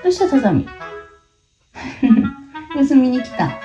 どうしたさざみ様子見に来た。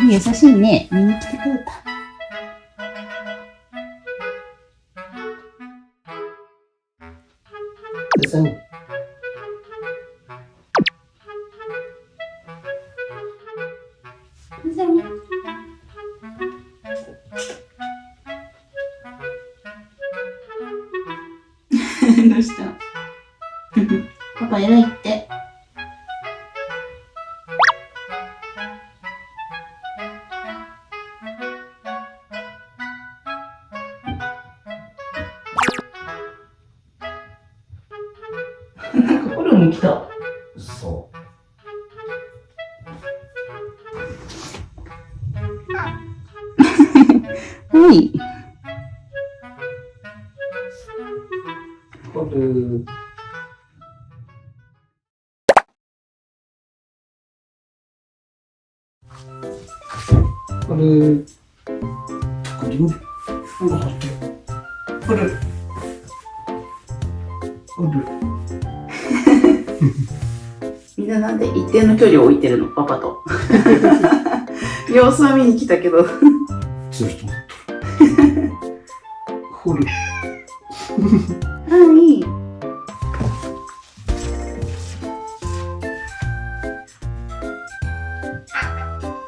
優しいね。見に来てくれた。さざみ。さざみ。どうしたパパ偉いって。なんかホルモン来た。そう。はい。これ。これ。これ。なんか入ってる。これ。これ。みんななんで一定の距離を置いてるのパパと。様子は見に来たけど。強い人持ってる。これ。はい。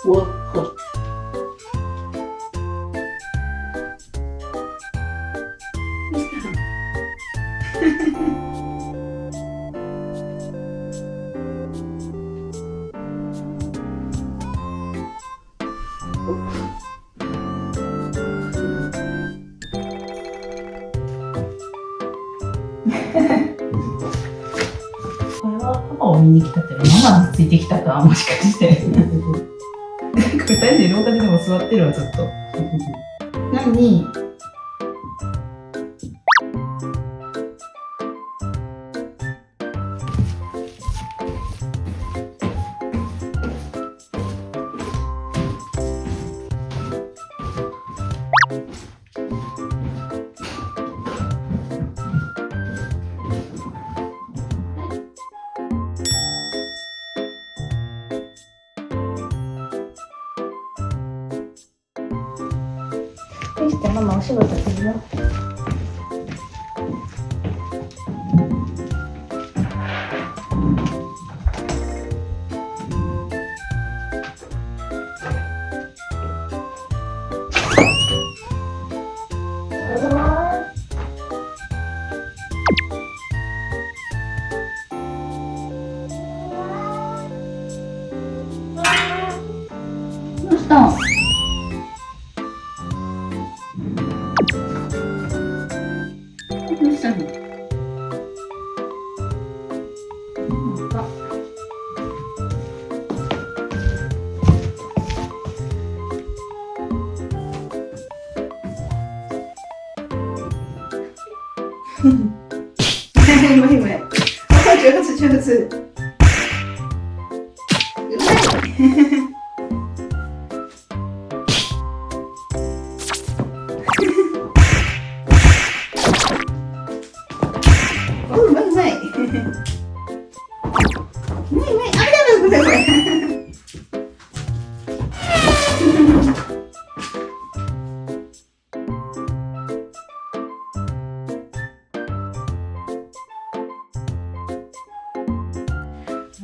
わっ。これはパパを見に来たってママについてきたかもしかして。二人で廊下ででも座ってるわずっと。何？そしてママお仕事するよ。どうした？どうしたの？うまいうまい。上手上手。うまい。お、うまいうまい。うまいうまい。あ、ごめんごめんごめん。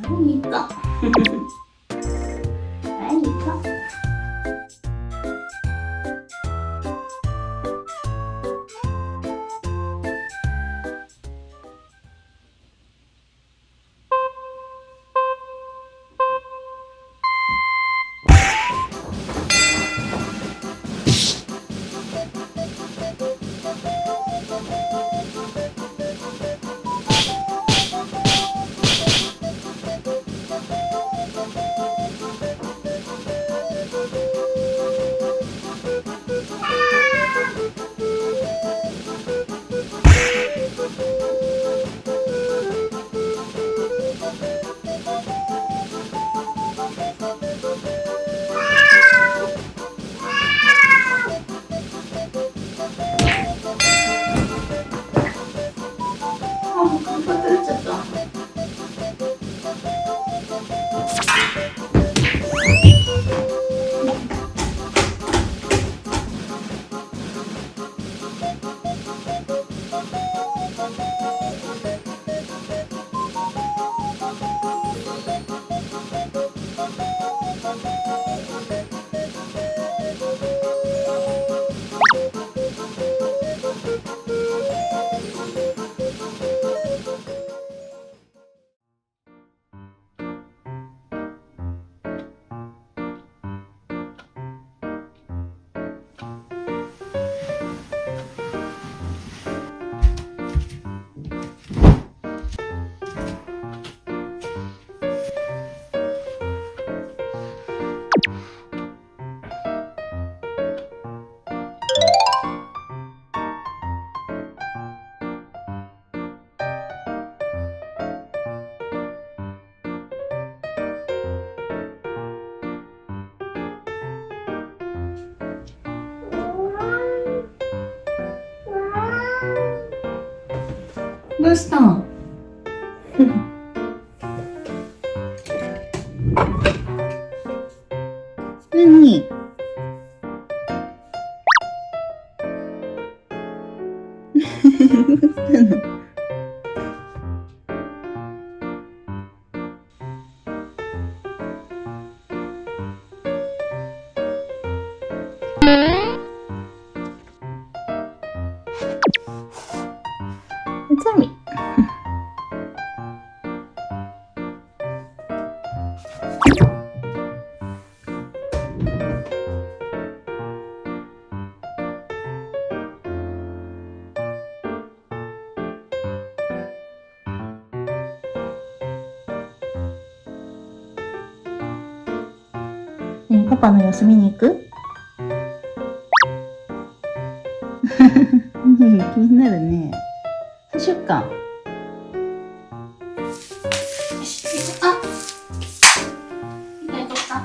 何か。何か。あ、もうカンパ取れちゃった。どうしたん？何？ザミ。ねえ、パパの様子見に行く？気になるね。どうしよっか。よし、あ、みたい取った。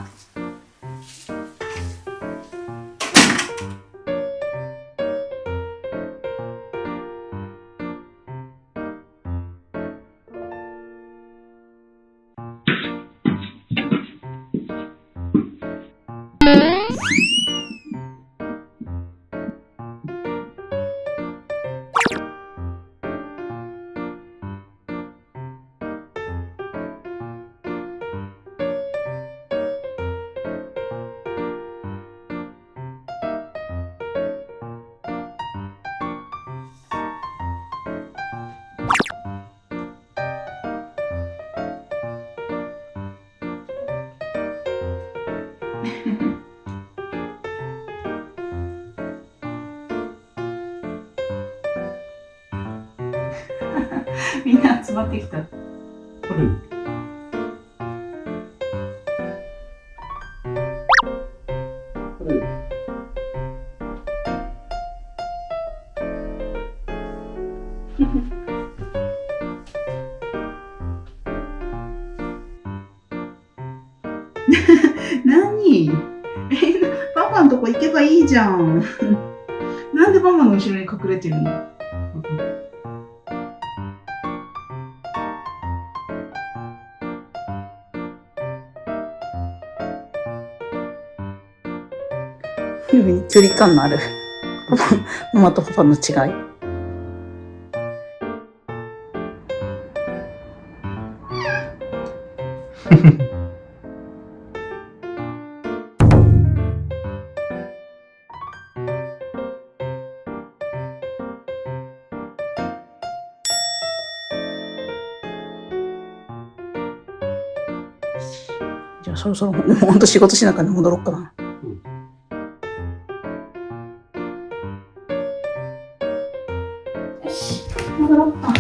みんな集まってきた。これ。これ。何？パパのとこ行けばいいじゃん。なんでパパの後ろに隠れてるの？距離感のあるママとパパの違い。じゃあそろそろもうほんと仕事しながら戻ろうかな。よし、戻ろうか。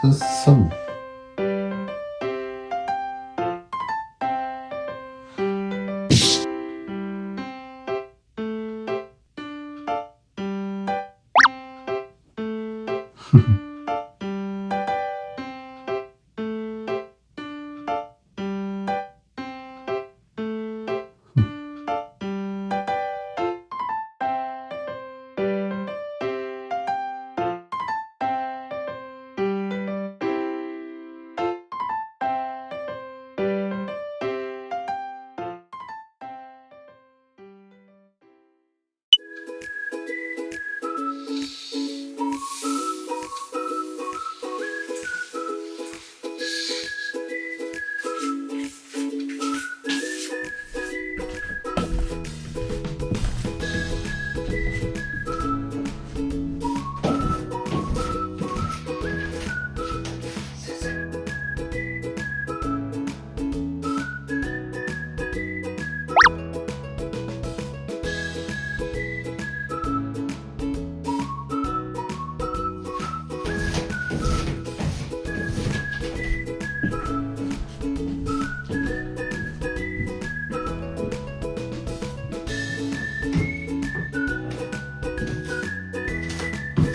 進む。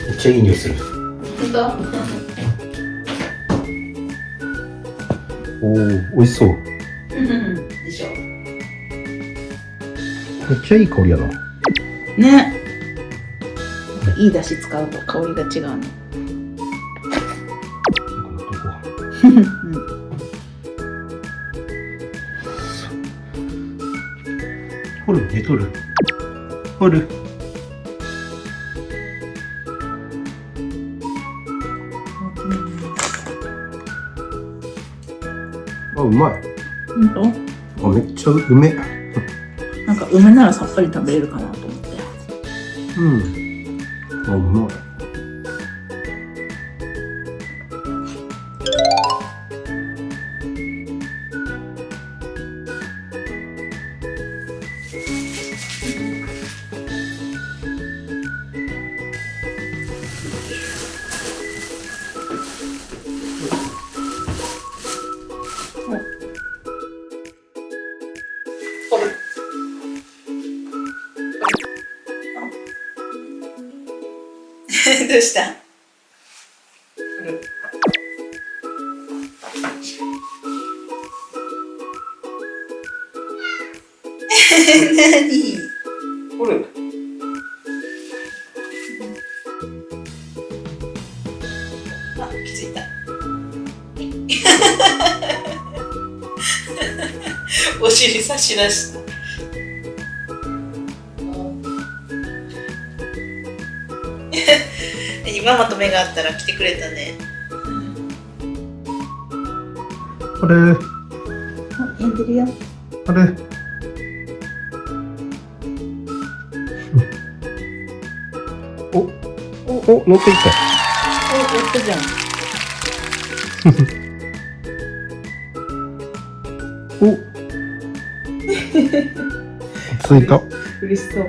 めっちゃいい匂いする。本当？おお、美味しそう。でしょ。めっちゃいい香りやな。ね。いい出汁使うと香りが違うね。ほる、寝とる。ほる。あ、うまい。本当？あ、めっちゃうめ。なんか梅ならさっぱり食べれるかなと思って。うん。あ、うまい。どうした？何？ほる。あ、気づいた。お尻差し出した。ママと目があったら来てくれたね。ほる。あ、やんでるよ。ほる。お、乗っていった。お、やったじゃん。お。ついた。嬉しそう。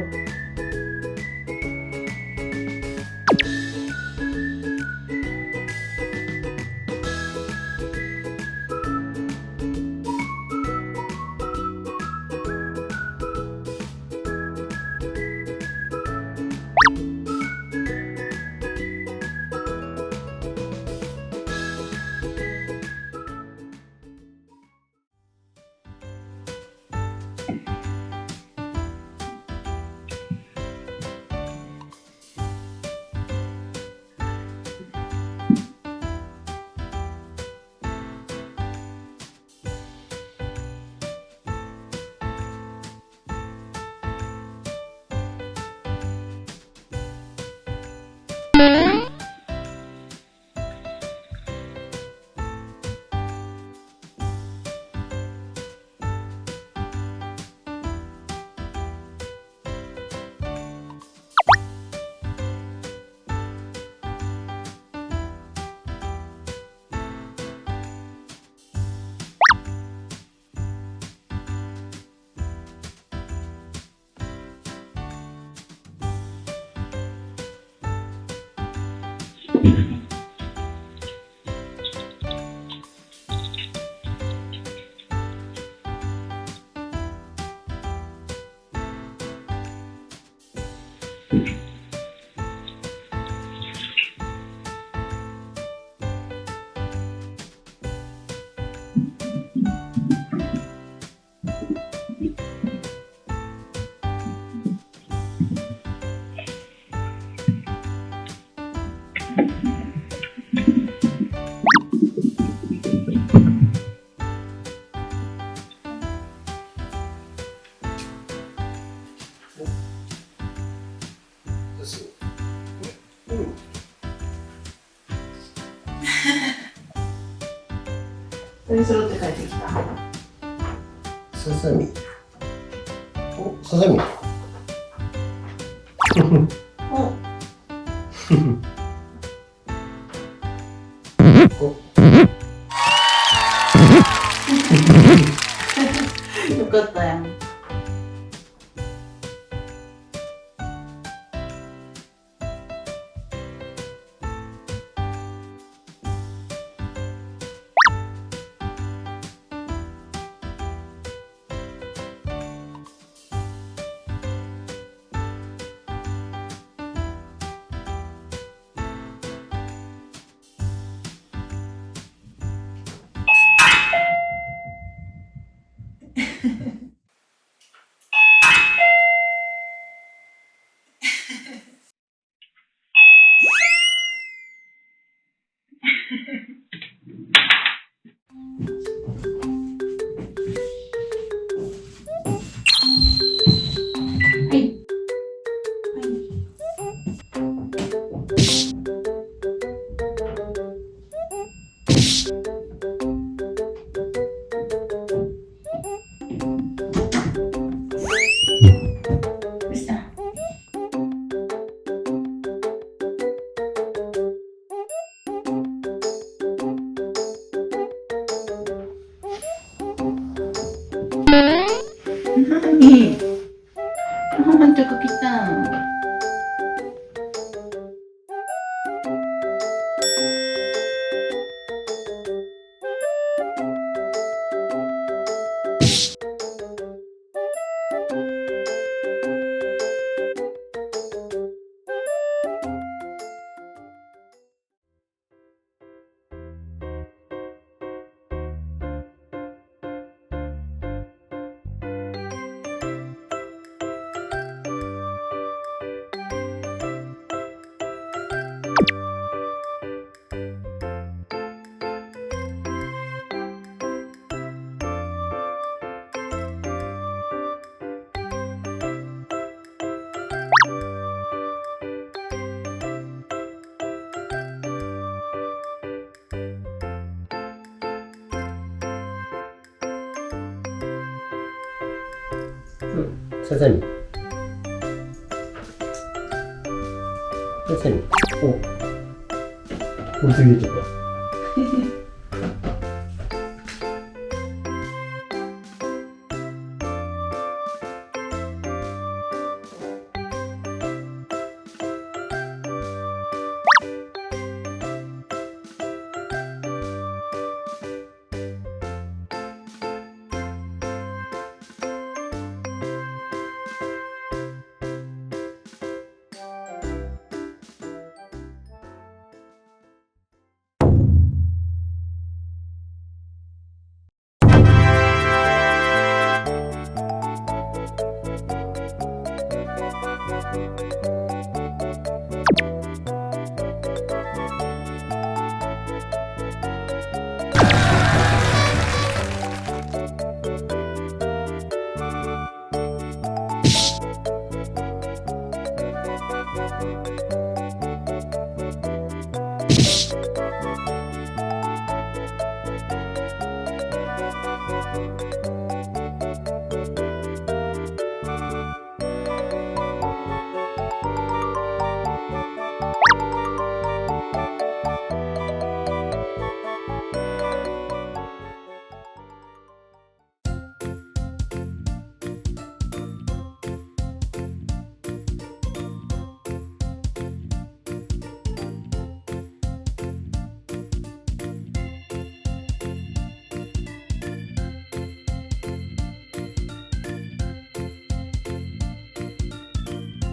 取り揃って帰ってきた。ささみ。お、ささみ。お。よかったやん。はい。どうした？何？ママんとこ来たの？ささみ。ささみ。お。これ次ちょっと。